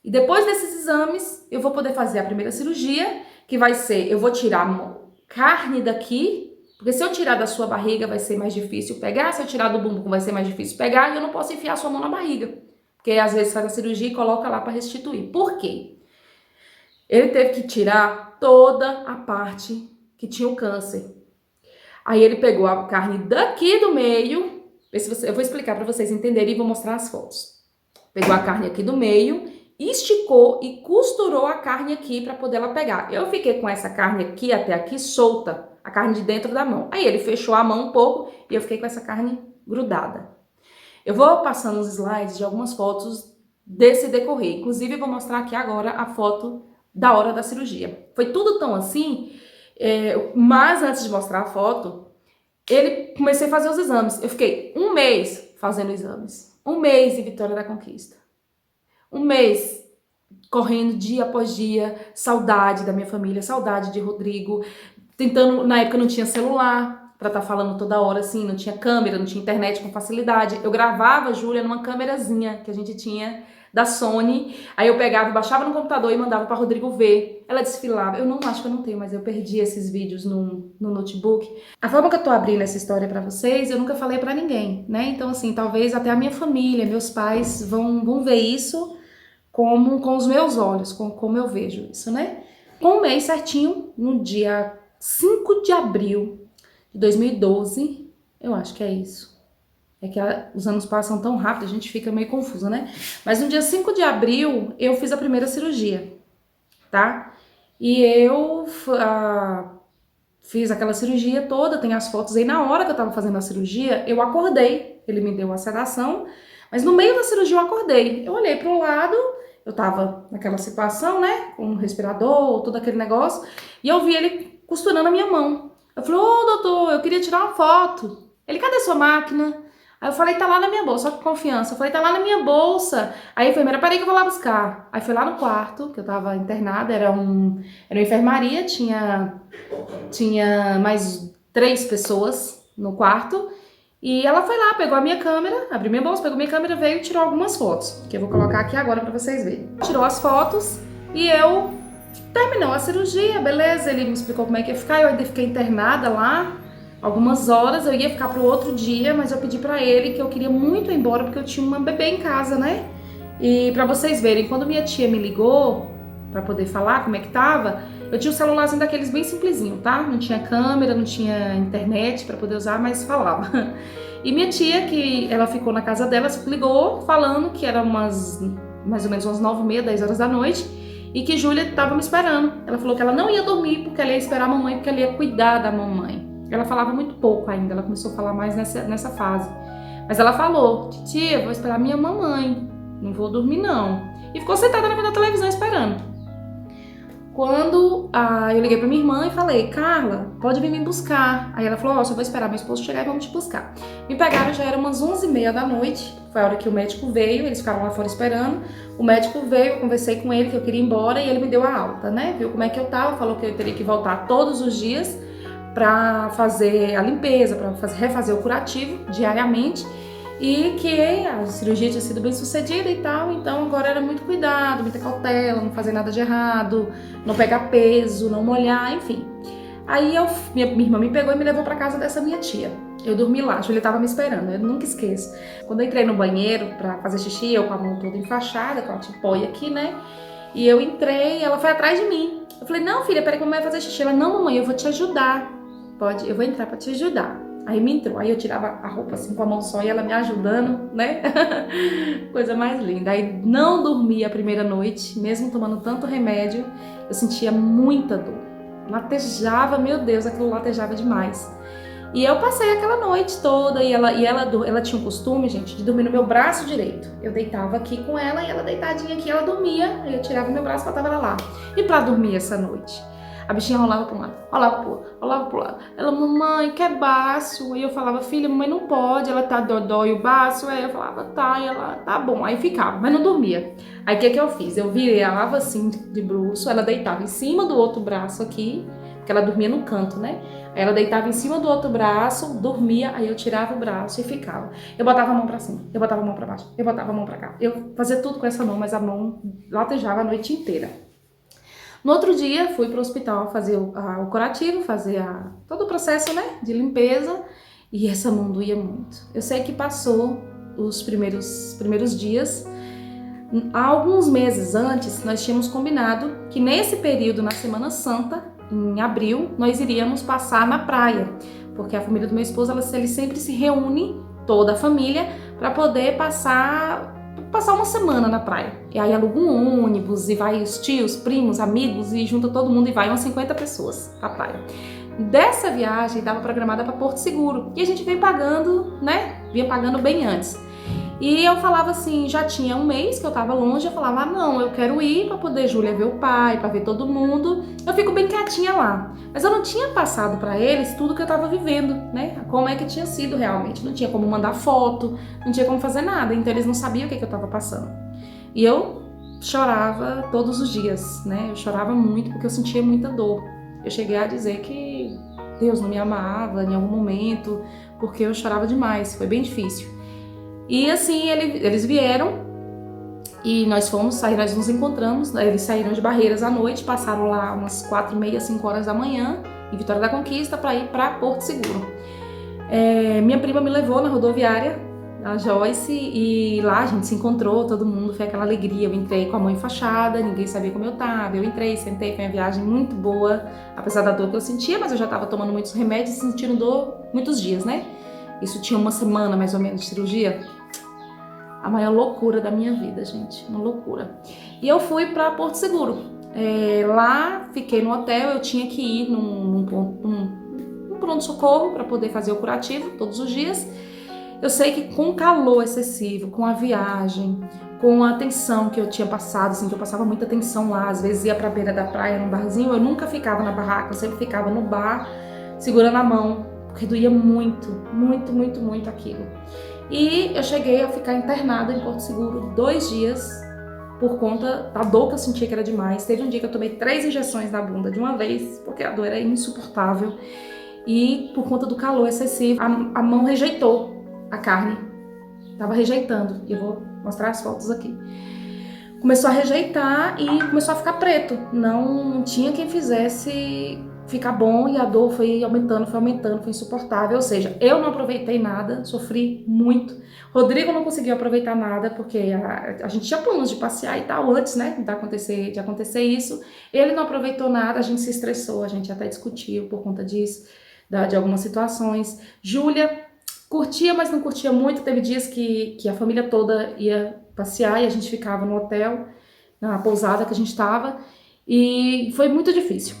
e depois desses exames, eu vou poder fazer a primeira cirurgia, que vai ser, eu vou tirar carne daqui, porque se eu tirar da sua barriga vai ser mais difícil pegar, se eu tirar do bumbum vai ser mais difícil pegar, e eu não posso enfiar a sua mão na barriga. Porque às vezes faz a cirurgia e coloca lá para restituir. Por quê? Ele teve que tirar toda a parte que tinha o câncer. Aí ele pegou a carne daqui do meio, eu vou explicar para vocês entenderem e vou mostrar as fotos. Pegou a carne aqui do meio, esticou e costurou a carne aqui para poder ela pegar. Eu fiquei com essa carne aqui até aqui solta, a carne de dentro da mão. Aí ele fechou a mão um pouco e eu fiquei com essa carne grudada. Eu vou passando os slides de algumas fotos desse decorrer. Inclusive eu vou mostrar aqui agora a foto da hora da cirurgia. Foi tudo tão assim... mas antes de mostrar a foto, comecei a fazer os exames. Eu fiquei um mês fazendo exames. Um mês em Vitória da Conquista. Um mês correndo dia após dia, saudade da minha família, saudade de Rodrigo. Tentando, na época não tinha celular pra estar falando toda hora assim, não tinha câmera, não tinha internet com facilidade. Eu gravava a Júlia numa câmerazinha que a gente tinha da Sony, aí eu pegava, baixava no computador e mandava para Rodrigo ver. Ela desfilava. Eu não acho que eu não tenho, mas eu perdi esses vídeos no notebook. A forma que eu tô abrindo essa história para vocês, eu nunca falei para ninguém, né? Então assim, talvez até a minha família, meus pais vão ver isso com os meus olhos, como eu vejo isso, né? Um mês certinho, no dia 5 de abril de 2012, eu acho que é isso. É que os anos passam tão rápido, a gente fica meio confusa, né? Mas no dia 5 de abril, eu fiz a primeira cirurgia, tá? E eu fiz aquela cirurgia toda, tem as fotos aí. Na hora que eu tava fazendo a cirurgia, eu acordei. Ele me deu a sedação, mas no meio da cirurgia eu acordei. Eu olhei pro lado, eu tava naquela situação, né? Com o respirador, todo aquele negócio. E eu vi ele costurando a minha mão. Eu falei, ô doutor, eu queria tirar uma foto. Ele, cadê sua máquina? Aí eu falei, tá lá na minha bolsa, só com confiança. Eu falei, tá lá na minha bolsa. Aí a enfermeira, peraí que eu vou lá buscar. Aí foi lá no quarto, que eu tava internada, era uma enfermaria, tinha mais 3 pessoas no quarto. E ela foi lá, pegou a minha câmera, abriu minha bolsa, pegou minha câmera, veio e tirou algumas fotos, que eu vou colocar aqui agora pra vocês verem. Tirou as fotos e terminou a cirurgia, beleza, ele me explicou como é que ia ficar, eu ainda fiquei internada lá. Algumas horas, eu ia ficar pro outro dia, mas eu pedi pra ele que eu queria muito ir embora porque eu tinha uma bebê em casa, né? E pra vocês verem, quando minha tia me ligou pra poder falar como é que tava, eu tinha um celularzinho daqueles bem simplesinho, tá? Não tinha câmera, não tinha internet pra poder usar, mas falava. E minha tia, que ela ficou na casa dela, ligou falando que era mais ou menos umas 9h30, 10 horas da noite, e que Júlia tava me esperando. Ela falou que ela não ia dormir porque ela ia esperar a mamãe, porque ela ia cuidar da mamãe. Ela falava muito pouco ainda, ela começou a falar mais nessa fase. Mas ela falou, titia, vou esperar minha mamãe, não vou dormir não. E ficou sentada na frente da televisão esperando. Quando eu liguei pra minha irmã e falei, Carla, pode vir me buscar. Aí ela falou, só vou esperar meu esposo chegar e vamos te buscar. Me pegaram, já era umas 11h30 da noite, foi a hora que o médico veio, eles ficaram lá fora esperando. O médico veio, eu conversei com ele que eu queria ir embora e ele me deu a alta, né? Viu como é que eu tava, falou que eu teria que voltar todos os dias para fazer a limpeza, para refazer o curativo diariamente e que a cirurgia tinha sido bem sucedida e tal, então agora era muito cuidado, muita cautela, não fazer nada de errado, não pegar peso, não molhar, enfim. Aí minha irmã me pegou e me levou para casa dessa minha tia. Eu dormi lá, a Júlia tava me esperando, eu nunca esqueço. Quando eu entrei no banheiro para fazer xixi, eu com a mão toda enfaixada, com a tipóia aqui, né? E eu entrei, ela foi atrás de mim. Eu falei, não filha, peraí que a mamãe vai fazer xixi. Ela, não mamãe, eu vou te ajudar. Eu vou entrar pra te ajudar. Aí me entrou, aí eu tirava a roupa assim com a mão só e ela me ajudando, né? Coisa mais linda. Aí não dormi a primeira noite, mesmo tomando tanto remédio, eu sentia muita dor. Latejava, meu Deus, aquilo latejava demais. E eu passei aquela noite toda e ela tinha o costume, gente, de dormir no meu braço direito. Eu deitava aqui com ela e ela deitadinha aqui, ela dormia, aí eu tirava meu braço e botava ela lá. E pra dormir essa noite? A bichinha rolava pra um lado, rolava pro outro, rolava pro lado. Ela, mamãe, quer baço? Aí eu falava, filha, mamãe não pode, ela tá dodói o baço. Aí eu falava, tá, e ela, tá bom. Aí ficava, mas não dormia. Aí o que eu fiz? Eu virei ela assim, de bruço, ela deitava em cima do outro braço aqui, porque ela dormia no canto, né? Aí ela deitava em cima do outro braço, dormia, aí eu tirava o braço e ficava. Eu botava a mão pra cima, eu botava a mão pra baixo, eu botava a mão pra cá. Eu fazia tudo com essa mão, mas a mão latejava a noite inteira. No outro dia, fui para o hospital fazer o curativo, fazer todo o processo, né, de limpeza, e essa mão doía muito. Eu sei que passou os primeiros dias. Há alguns meses antes, nós tínhamos combinado que nesse período, na Semana Santa, em abril, nós iríamos passar na praia, porque a família do meu esposo, ele sempre se reúne, toda a família, para poder passar uma semana na praia. E aí aluga um ônibus e vai os tios, primos, amigos e junta todo mundo e vai umas 50 pessoas pra praia. Dessa viagem estava programada para Porto Seguro e a gente vem pagando, né? Vinha pagando bem antes. E eu falava assim, já tinha um mês que eu tava longe, eu falava, não, eu quero ir para poder Júlia ver o pai, para ver todo mundo. Eu fico bem quietinha lá. Mas eu não tinha passado para eles tudo que eu tava vivendo, né? Como é que tinha sido realmente. Não tinha como mandar foto, não tinha como fazer nada. Então eles não sabiam o que eu tava passando. E eu chorava todos os dias, né? Eu chorava muito porque eu sentia muita dor. Eu cheguei a dizer que Deus não me amava em algum momento, porque eu chorava demais, foi bem difícil. E assim, eles vieram e nós nos encontramos, eles saíram de Barreiras à noite, passaram lá umas 4h30, 5 horas da manhã, em Vitória da Conquista, para ir para Porto Seguro. Minha prima me levou na rodoviária, a Joyce, e lá a gente se encontrou, todo mundo, foi aquela alegria. Eu entrei com a mão enfaixada, ninguém sabia como eu tava, eu entrei, sentei, foi uma viagem muito boa, apesar da dor que eu sentia, mas eu já tava tomando muitos remédios e sentindo dor muitos dias, né? Isso tinha uma semana mais ou menos de cirurgia. A maior loucura da minha vida, gente, uma loucura. E eu fui para Porto Seguro. Lá fiquei no hotel, eu tinha que ir num pronto-socorro para poder fazer o curativo todos os dias. Eu sei que com o calor excessivo, com a viagem, com a tensão que eu tinha passado, assim, que eu passava muita tensão lá, às vezes ia pra beira da praia, num barzinho, eu nunca ficava na barraca, eu sempre ficava no bar, segurando a mão, porque doía muito, muito, muito, muito aquilo. E eu cheguei a ficar internada em Porto Seguro 2 dias, por conta da dor que eu sentia que era demais. Teve um dia que eu tomei 3 injeções na bunda de uma vez, porque a dor era insuportável. E por conta do calor excessivo, a mão rejeitou a carne. Tava rejeitando. E eu vou mostrar as fotos aqui. Começou a rejeitar e começou a ficar preto. Não tinha quem fizesse ficar bom e a dor foi aumentando, foi insuportável. Ou seja, eu não aproveitei nada, sofri muito. Rodrigo não conseguiu aproveitar nada porque a gente tinha planos de passear e tal antes, né, de acontecer isso. Ele não aproveitou nada, a gente se estressou, a gente até discutiu por conta disso, de algumas situações. Júlia curtia, mas não curtia muito. Teve dias que a família toda ia passear e a gente ficava no hotel, na pousada que a gente estava, e foi muito difícil.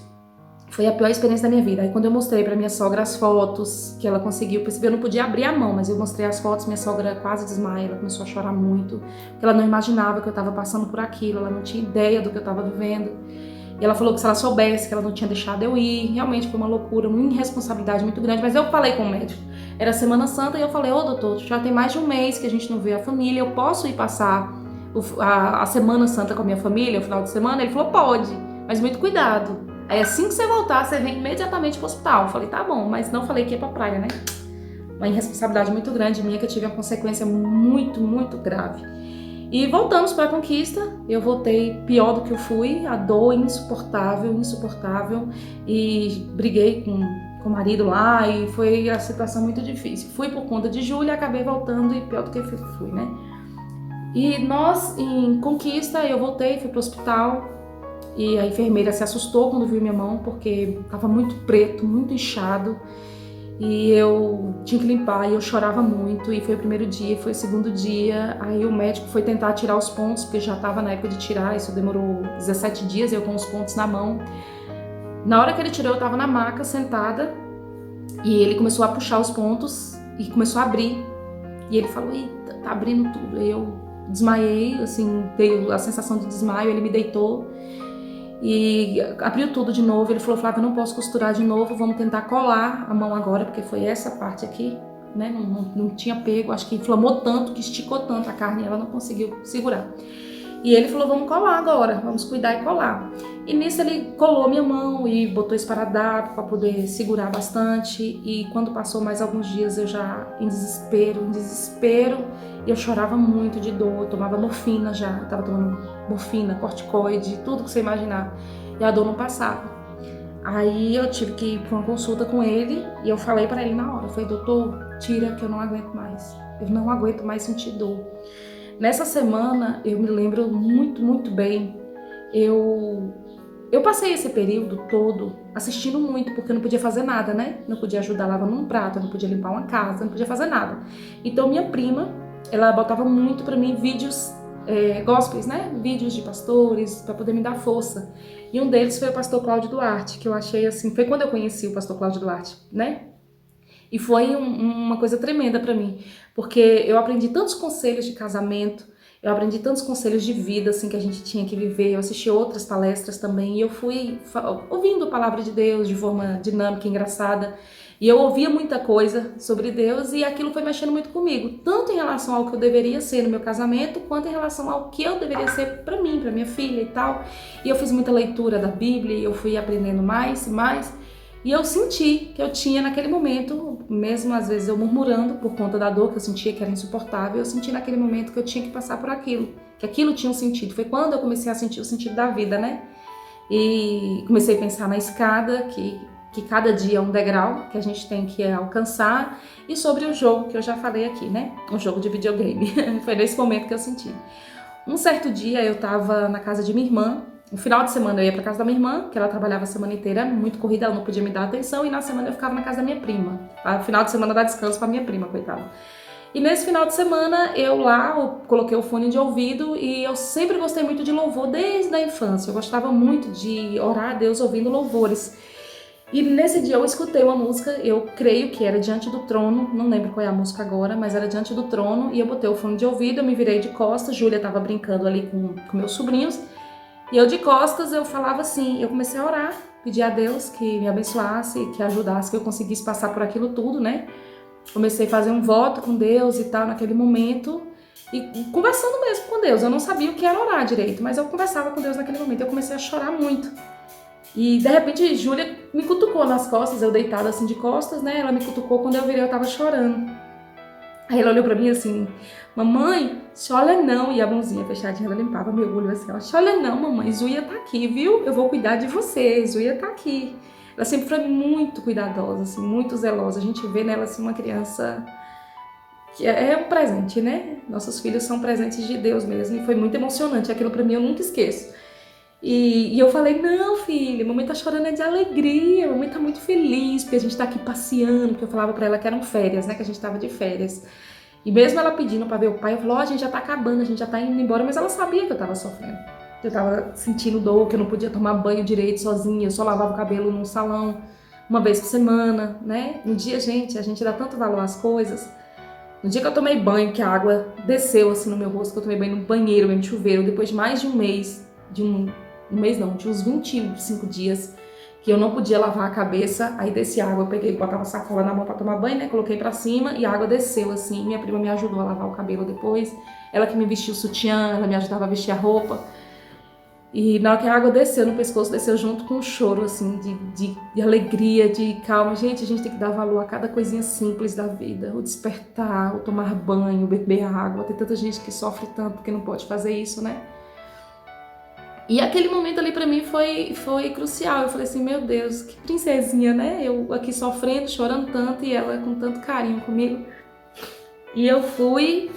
Foi a pior experiência da minha vida. Aí quando eu mostrei pra minha sogra as fotos que ela conseguiu perceber, eu não podia abrir a mão, mas eu mostrei as fotos, minha sogra quase desmaia, ela começou a chorar muito, porque ela não imaginava que eu tava passando por aquilo, ela não tinha ideia do que eu tava vivendo. E ela falou que se ela soubesse que ela não tinha deixado eu ir, realmente foi uma loucura, uma irresponsabilidade muito grande, mas eu falei com o médico. Era Semana Santa e eu falei, doutor, já tem mais de um mês que a gente não vê a família, eu posso ir passar a Semana Santa com a minha família, o final de semana? Ele falou, pode, mas muito cuidado. Aí assim que você voltar, você vem imediatamente pro hospital. Eu falei, tá bom, mas não falei que ia pra praia, né? Uma irresponsabilidade muito grande minha, que eu tive uma consequência muito, muito grave. E voltamos pra Conquista, eu voltei pior do que eu fui, a dor insuportável, insuportável, e briguei com o marido lá, e foi a situação muito difícil. Fui por conta de Júlia, acabei voltando, e pior do que eu fui, né? E nós, em Conquista, eu voltei, fui pro hospital, e a enfermeira se assustou quando viu minha mão, porque estava muito preto, muito inchado, e eu tinha que limpar, e eu chorava muito, e foi o primeiro dia, foi o segundo dia, aí o médico foi tentar tirar os pontos, porque já estava na época de tirar, isso demorou 17 dias, eu com os pontos na mão. Na hora que ele tirou, eu estava na maca, sentada, E ele começou a puxar os pontos e começou a abrir. E ele falou, eita, tá abrindo tudo. Aí eu desmaiei, assim, veio a sensação de desmaio, ele me deitou e abriu tudo de novo. Ele falou, Flávia, eu não posso costurar de novo, vamos tentar colar a mão agora, porque foi essa parte aqui, né, não tinha pego, acho que inflamou tanto, que esticou tanto a carne e ela não conseguiu segurar. E ele falou, vamos colar agora, vamos cuidar e colar. E nisso ele colou minha mão e botou esparadrapo para poder segurar bastante. E quando passou mais alguns dias eu já em desespero, e eu chorava muito de dor, eu tomava morfina já, eu tava tomando morfina, corticoide, tudo que você imaginar. E a dor não passava. Aí eu tive que ir para uma consulta com ele e eu falei para ele na hora, eu falei, doutor, tira que eu não aguento mais. Eu não aguento mais sentir dor. Nessa semana, eu me lembro muito bem, eu passei esse período todo assistindo muito, porque eu não podia fazer nada, né? Não podia ajudar lavando um prato, eu não podia limpar uma casa, não podia fazer nada. Então minha prima, ela botava muito pra mim vídeos gospels, né? Vídeos de pastores, pra poder me dar força. E um deles foi o pastor Cláudio Duarte, que eu achei assim, foi quando eu conheci o pastor Cláudio Duarte, né? E foi uma coisa tremenda pra mim, porque eu aprendi tantos conselhos de casamento, eu aprendi tantos conselhos de vida, assim, que a gente tinha que viver. Eu assisti outras palestras também e eu fui ouvindo a palavra de Deus de forma dinâmica, engraçada. E eu ouvia muita coisa sobre Deus e aquilo foi mexendo muito comigo, tanto em relação ao que eu deveria ser no meu casamento, quanto em relação ao que eu deveria ser pra mim, pra minha filha e tal. E eu fiz muita leitura da Bíblia e eu fui aprendendo mais e mais. E eu senti que eu tinha naquele momento, mesmo às vezes eu murmurando por conta da dor que eu sentia que era insuportável, eu senti naquele momento que eu tinha que passar por aquilo, que aquilo tinha um sentido. Foi quando eu comecei a sentir o sentido da vida, né? E comecei a pensar na escada, que cada dia é um degrau que a gente tem que alcançar, e sobre o jogo que eu já falei aqui, né? Um jogo de videogame. Foi nesse momento que eu senti. Um certo dia eu tava na casa de minha irmã. No final de semana eu ia pra casa da minha irmã, que ela trabalhava a semana inteira, muito corrida, ela não podia me dar atenção, e na semana eu ficava na casa da minha prima. No final de semana dá descanso pra minha prima, coitada. E nesse final de semana eu coloquei o fone de ouvido e eu sempre gostei muito de louvor desde a infância. Eu gostava muito de orar a Deus ouvindo louvores. E nesse dia eu escutei uma música, eu creio que era Diante do Trono, não lembro qual é a música agora, mas era Diante do Trono, e eu botei o fone de ouvido, eu me virei de costas, Júlia tava brincando ali com meus sobrinhos, e eu de costas, eu falava assim, eu comecei a orar, pedir a Deus que me abençoasse, que ajudasse, que eu conseguisse passar por aquilo tudo, né? Comecei a fazer um voto com Deus e tal, naquele momento, e conversando mesmo com Deus. Eu não sabia o que era orar direito, mas eu conversava com Deus naquele momento, eu comecei a chorar muito. E de repente, Júlia me cutucou nas costas, eu deitada assim de costas, né? Ela me cutucou, quando eu virei eu tava chorando. Aí ela olhou pra mim assim, mamãe, chora não. E a mãozinha fechadinha, ela limpava meu olho assim, ela, chora não, mamãe, Zuia tá aqui, viu? Eu vou cuidar de você, Zuia tá aqui. Ela sempre foi muito cuidadosa, assim, muito zelosa. A gente vê nela assim uma criança que é um presente, né? Nossos filhos são presentes de Deus mesmo. E foi muito emocionante, aquilo pra mim eu nunca esqueço. E eu falei, não, filha, mamãe tá chorando de alegria, mamãe tá muito feliz, porque a gente tá aqui passeando, porque eu falava pra ela que eram férias, né, que a gente tava de férias. E mesmo ela pedindo pra ver o pai, eu falei, ó, a gente já tá acabando, a gente já tá indo embora, mas ela sabia que eu tava sofrendo. Que eu tava sentindo dor, que eu não podia tomar banho direito sozinha, eu só lavava o cabelo num salão uma vez por semana, né? No dia, gente, a gente dá tanto valor às coisas. No dia que eu tomei banho, que a água desceu assim no meu rosto, que eu tomei banho no banheiro, mesmo de chuveiro, depois de mais de um mês, de uns 25 dias que eu não podia lavar a cabeça, aí descia água, eu peguei, botava sacola na mão pra tomar banho, né, coloquei pra cima e a água desceu assim, minha prima me ajudou a lavar o cabelo depois, ela que me vestiu o sutiã, ela me ajudava a vestir a roupa, e na hora que a água desceu no pescoço, desceu junto com um choro assim, de alegria, de calma. Gente, a gente tem que dar valor a cada coisinha simples da vida, o despertar, o tomar banho, o beber água, tem tanta gente que sofre tanto porque não pode fazer isso, né? E aquele momento ali pra mim foi crucial. Eu falei assim, meu Deus, que princesinha, né? Eu aqui sofrendo, chorando tanto e ela com tanto carinho comigo. E eu falei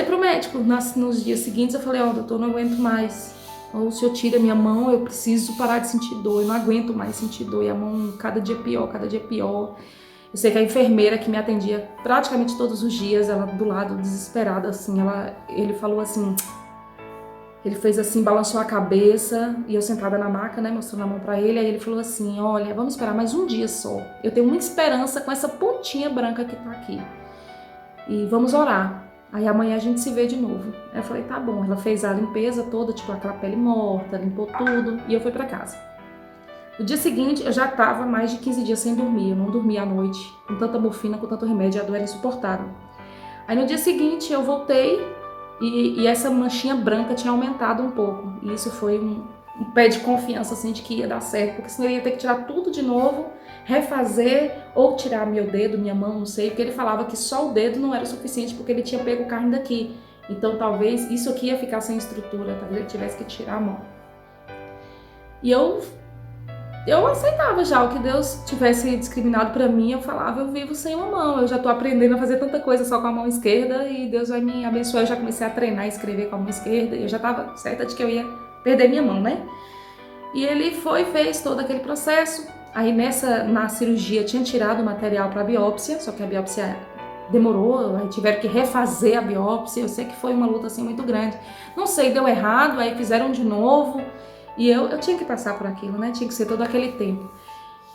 pro médico, nos dias seguintes, eu falei, ó, doutor, não aguento mais. Ou o senhor tira minha mão, eu preciso parar de sentir dor, eu não aguento mais sentir dor. E a mão cada dia pior, cada dia pior. Eu sei que a enfermeira que me atendia praticamente todos os dias, ela do lado, desesperada, assim, ele falou assim, Ele fez assim, balançou a cabeça e eu sentada na maca, né, mostrando a mão pra ele. Aí ele falou assim, olha, vamos esperar mais um dia só. Eu tenho muita esperança com essa pontinha branca que tá aqui. E vamos orar. Aí amanhã a gente se vê de novo. Aí eu falei, tá bom. Ela fez a limpeza toda, tirou aquela pele morta, limpou tudo e eu fui pra casa. No dia seguinte, eu já tava mais de 15 dias sem dormir. Eu não dormia à noite, com tanta morfina, com tanto remédio, a dor era insuportável. Aí no dia seguinte eu voltei e essa manchinha branca tinha aumentado um pouco. E isso foi um pé de confiança, assim, de que ia dar certo, porque senão eu ia ter que tirar tudo de novo, refazer, ou tirar meu dedo, minha mão, não sei, porque ele falava que só o dedo não era suficiente, porque ele tinha pego carne daqui. Então talvez isso aqui ia ficar sem estrutura, talvez ele tivesse que tirar a mão. E eu aceitava já o que Deus tivesse discriminado pra mim, eu falava, eu vivo sem uma mão, eu já tô aprendendo a fazer tanta coisa só com a mão esquerda e Deus vai me abençoar. Eu já comecei a treinar e escrever com a mão esquerda e eu já tava certa de que eu ia perder minha mão, né? E ele fez todo aquele processo. Aí na cirurgia tinha tirado o material para biópsia, só que a biópsia demorou, aí tiveram que refazer a biópsia. Eu sei que foi uma luta assim muito grande. Não sei, deu errado, aí fizeram de novo. E eu tinha que passar por aquilo, né? Tinha que ser todo aquele tempo.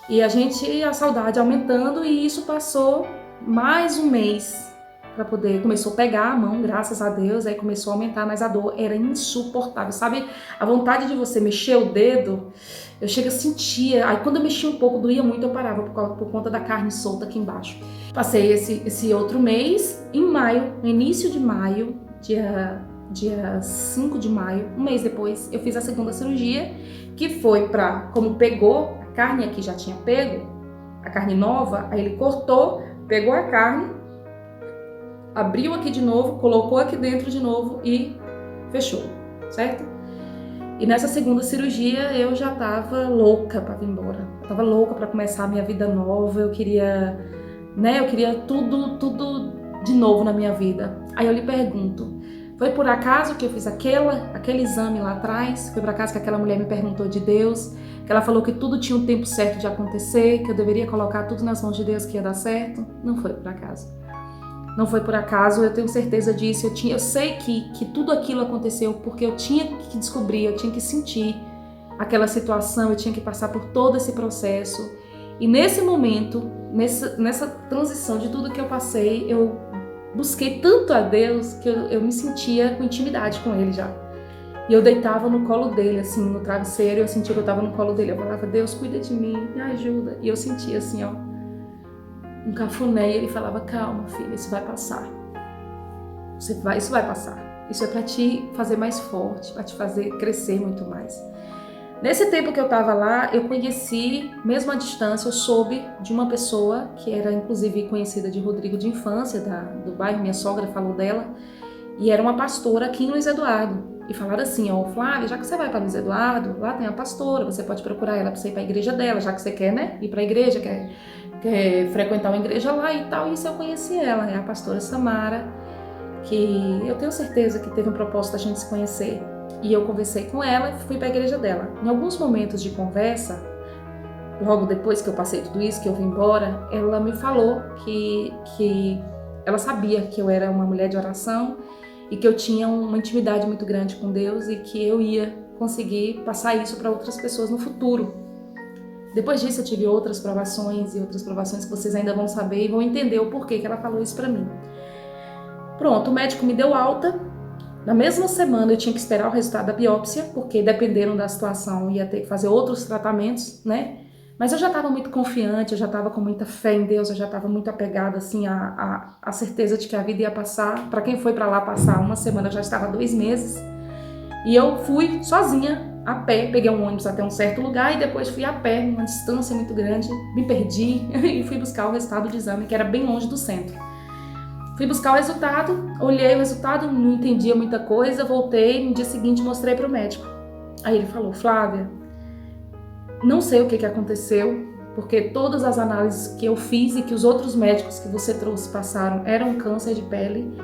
E a saudade aumentando, e isso passou mais um mês para poder, começou a pegar a mão, graças a Deus, aí começou a aumentar, mas a dor era insuportável, sabe? A vontade de você mexer o dedo, eu chego a sentir, aí quando eu mexia um pouco, doía muito, eu parava por conta da carne solta aqui embaixo. Passei esse outro mês, em maio, no início de maio, dia 5 de maio, um mês depois, eu fiz a segunda cirurgia, que foi como pegou, a carne aqui já tinha pego, a carne nova, aí ele cortou, pegou a carne, abriu aqui de novo, colocou aqui dentro de novo e fechou, certo? E nessa segunda cirurgia eu já tava louca pra vir embora, eu tava louca pra começar a minha vida nova, eu queria tudo de novo na minha vida. Aí eu lhe pergunto, foi por acaso que eu fiz aquele exame lá atrás? Foi por acaso que aquela mulher me perguntou de Deus? Que ela falou que tudo tinha um tempo certo de acontecer, que eu deveria colocar tudo nas mãos de Deus que ia dar certo? Não foi por acaso. Não foi por acaso, eu tenho certeza disso. Eu sei que tudo aquilo aconteceu porque eu tinha que descobrir, eu tinha que sentir aquela situação, eu tinha que passar por todo esse processo. E nesse momento, nessa transição de tudo que eu passei, eu busquei tanto a Deus que eu me sentia com intimidade com Ele já. E eu deitava no colo dele, assim, no travesseiro, eu sentia que eu estava no colo dele. Eu falava, Deus, cuida de mim, me ajuda. E eu sentia assim, ó, um cafuné, e ele falava, calma, filha, isso vai passar. Isso vai passar. Isso é para te fazer mais forte, para te fazer crescer muito mais. Nesse tempo que eu estava lá, eu conheci, mesmo à distância, eu soube de uma pessoa que era inclusive conhecida de Rodrigo de infância, do bairro, minha sogra falou dela, e era uma pastora aqui em Luiz Eduardo. E falaram assim, ó, Flávia, já que você vai para Luiz Eduardo, lá tem a pastora, você pode procurar ela para você ir para a igreja dela, já que você quer, né, ir para a igreja, quer frequentar uma igreja lá e tal. E isso eu conheci ela, é a pastora Samara, que eu tenho certeza que teve um propósito da gente se conhecer. E eu conversei com ela e fui para a igreja dela. Em alguns momentos de conversa, logo depois que eu passei tudo isso, que eu vim embora, ela me falou que ela sabia que eu era uma mulher de oração e que eu tinha uma intimidade muito grande com Deus e que eu ia conseguir passar isso para outras pessoas no futuro. Depois disso eu tive outras provações e outras provações que vocês ainda vão saber e vão entender o porquê que ela falou isso para mim. Pronto, o médico me deu alta. Na mesma semana eu tinha que esperar o resultado da biópsia, porque dependendo da situação ia ter que fazer outros tratamentos, né? Mas eu já estava muito confiante, eu já estava com muita fé em Deus, eu já estava muito apegada assim à certeza de que a vida ia passar. Para quem foi para lá passar uma semana, eu já estava 2 meses. E eu fui sozinha, a pé, peguei um ônibus até um certo lugar e depois fui a pé, uma distância muito grande, me perdi e fui buscar o resultado do exame, que era bem longe do centro. Fui buscar o resultado, olhei o resultado, não entendia muita coisa, voltei, no dia seguinte mostrei para o médico. Aí ele falou, Flávia, não sei o que aconteceu, porque todas as análises que eu fiz e que os outros médicos que você trouxe passaram eram câncer de pele.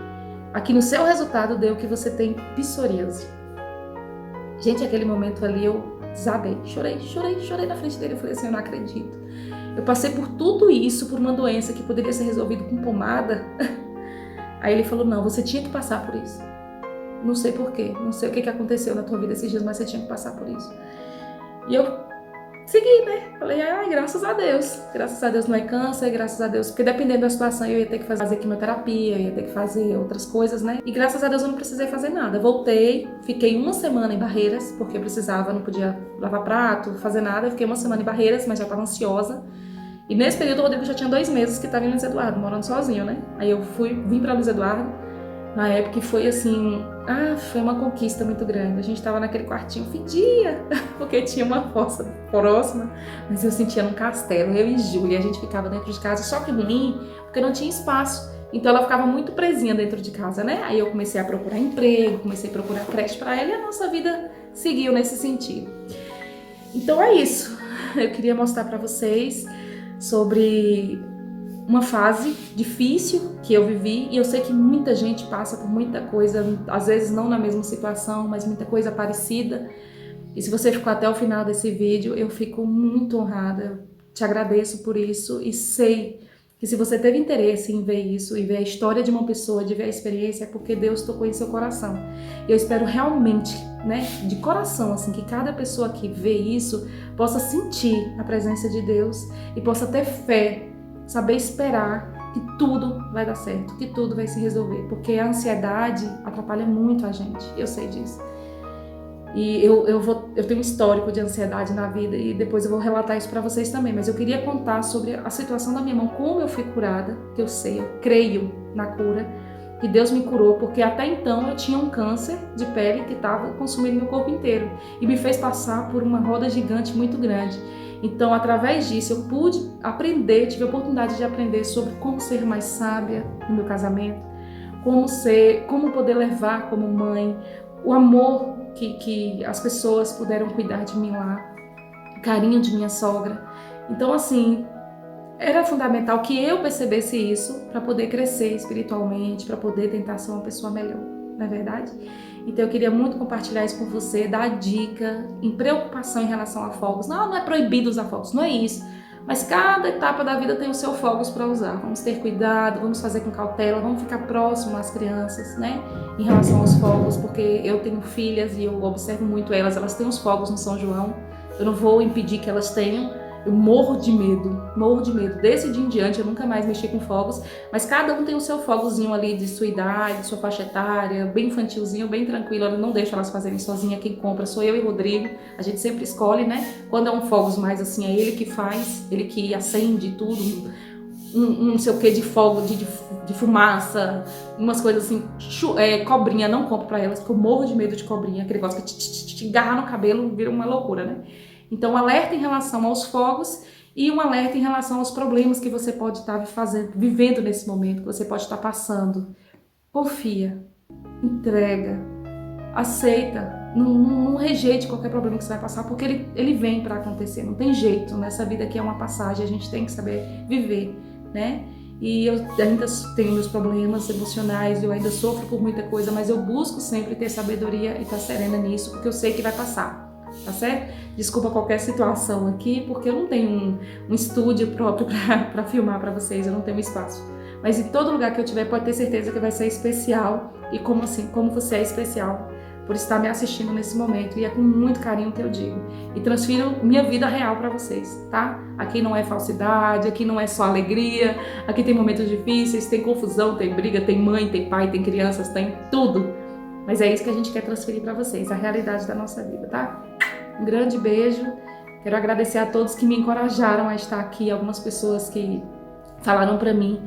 Aqui no seu resultado deu que você tem psoríase. Gente, aquele momento ali eu desabei, chorei na frente dele, eu falei assim, eu não acredito. Eu passei por tudo isso, por uma doença que poderia ser resolvida com pomada. Aí ele falou, não, você tinha que passar por isso. não sei porquê, não sei o que aconteceu na tua vida esses dias, mas você tinha que passar por isso. E eu segui, né? Falei, ai, graças a Deus não é câncer, graças a Deus, porque dependendo da situação eu ia ter que fazer quimioterapia, eu ia ter que fazer outras coisas, né? E graças a Deus eu não precisei fazer nada. Voltei, fiquei uma semana em Barreiras, porque eu precisava, não podia lavar prato, fazer nada, eu fiquei uma semana em Barreiras, mas já estava ansiosa. E nesse período o Rodrigo já tinha 2 meses que estava em Luiz Eduardo, morando sozinho, né? Aí eu vim pra Luiz Eduardo, na época foi assim, foi uma conquista muito grande. A gente tava naquele quartinho, fedia, porque tinha uma fossa próxima, mas eu sentia num castelo, eu e Júlia, a gente ficava dentro de casa, só que ruim, porque não tinha espaço. Então ela ficava muito presinha dentro de casa, né? Aí eu comecei a procurar emprego, comecei a procurar creche para ela e a nossa vida seguiu nesse sentido. Então é isso. Eu queria mostrar para vocês sobre uma fase difícil que eu vivi, e eu sei que muita gente passa por muita coisa, às vezes não na mesma situação, mas muita coisa parecida. E se você ficou até o final desse vídeo, eu fico muito honrada, eu te agradeço por isso e sei que se você teve interesse em ver isso e ver a história de uma pessoa, de ver a experiência, é porque Deus tocou em seu coração. E eu espero realmente, né, de coração, assim, que cada pessoa que vê isso possa sentir a presença de Deus e possa ter fé, saber esperar que tudo vai dar certo, que tudo vai se resolver, porque a ansiedade atrapalha muito a gente, eu sei disso. E eu tenho um histórico de ansiedade na vida e depois eu vou relatar isso para vocês também, mas eu queria contar sobre a situação da minha mão, como eu fui curada, que eu sei, eu creio na cura, que Deus me curou, porque até então eu tinha um câncer de pele que estava consumindo meu corpo inteiro e me fez passar por uma roda gigante muito grande. Então, através disso, eu pude aprender, tive a oportunidade de aprender sobre como ser mais sábia no meu casamento, como poder levar como mãe, o amor que as pessoas puderam cuidar de mim lá, o carinho de minha sogra. Então, assim, era fundamental que eu percebesse isso para poder crescer espiritualmente, para poder tentar ser uma pessoa melhor, não é verdade? Então eu queria muito compartilhar isso com você, dar dica em preocupação em relação a fogos. Não é proibido usar fogos, não é isso. Mas cada etapa da vida tem o seu fogos para usar. Vamos ter cuidado, vamos fazer com cautela, vamos ficar próximo às crianças, né? Em relação aos fogos, porque eu tenho filhas e eu observo muito elas têm os fogos no São João. Eu não vou impedir que elas tenham. Eu morro de medo. Desse dia em diante eu nunca mais mexi com fogos, mas cada um tem o seu fogozinho ali de sua idade, de sua faixa etária, bem infantilzinho, bem tranquilo. Eu não deixo elas fazerem sozinha, quem compra sou eu e o Rodrigo. A gente sempre escolhe, né? Quando é um fogos mais assim, é ele que faz, ele que acende tudo, não sei o que de fogo, de fumaça, umas coisas assim, cobrinha, não compro pra elas, porque eu morro de medo de cobrinha, aquele negócio que te agarra no cabelo, vira uma loucura, né? Então, um alerta em relação aos fogos e um alerta em relação aos problemas que você pode estar vivendo nesse momento, que você pode estar passando. Confia, entrega, aceita, não rejeite qualquer problema que você vai passar, porque ele vem para acontecer, não tem jeito. Nessa vida aqui é uma passagem, a gente tem que saber viver, né? E eu ainda tenho meus problemas emocionais, eu ainda sofro por muita coisa, mas eu busco sempre ter sabedoria e estar serena nisso, porque eu sei que vai passar. Tá certo? Desculpa qualquer situação aqui, porque eu não tenho um estúdio próprio para filmar para vocês, eu não tenho espaço. Mas em todo lugar que eu tiver, pode ter certeza que vai ser especial. E como você é especial por estar me assistindo nesse momento. E é com muito carinho que eu digo. E transfiro minha vida real para vocês, tá? Aqui não é falsidade, aqui não é só alegria, aqui tem momentos difíceis, tem confusão, tem briga, tem mãe, tem pai, tem crianças, tem tudo. Mas é isso que a gente quer transferir para vocês, a realidade da nossa vida, tá? Um grande beijo. Quero agradecer a todos que me encorajaram a estar aqui, algumas pessoas que falaram para mim,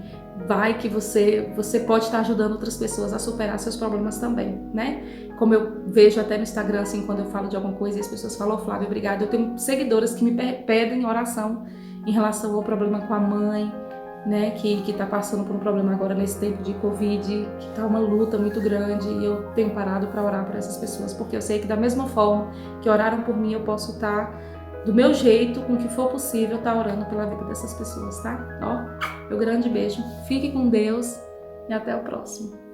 vai que você pode estar ajudando outras pessoas a superar seus problemas também, né? Como eu vejo até no Instagram, assim, quando eu falo de alguma coisa e as pessoas falam, Flávia, obrigada. Eu tenho seguidoras que me pedem oração em relação ao problema com a mãe, né, que tá passando por um problema agora nesse tempo de Covid, que tá uma luta muito grande, e eu tenho parado para orar por essas pessoas, porque eu sei que da mesma forma que oraram por mim, eu posso estar, do meu jeito, com o que for possível, estar orando pela vida dessas pessoas, tá? Ó, meu grande beijo, fique com Deus e até o próximo.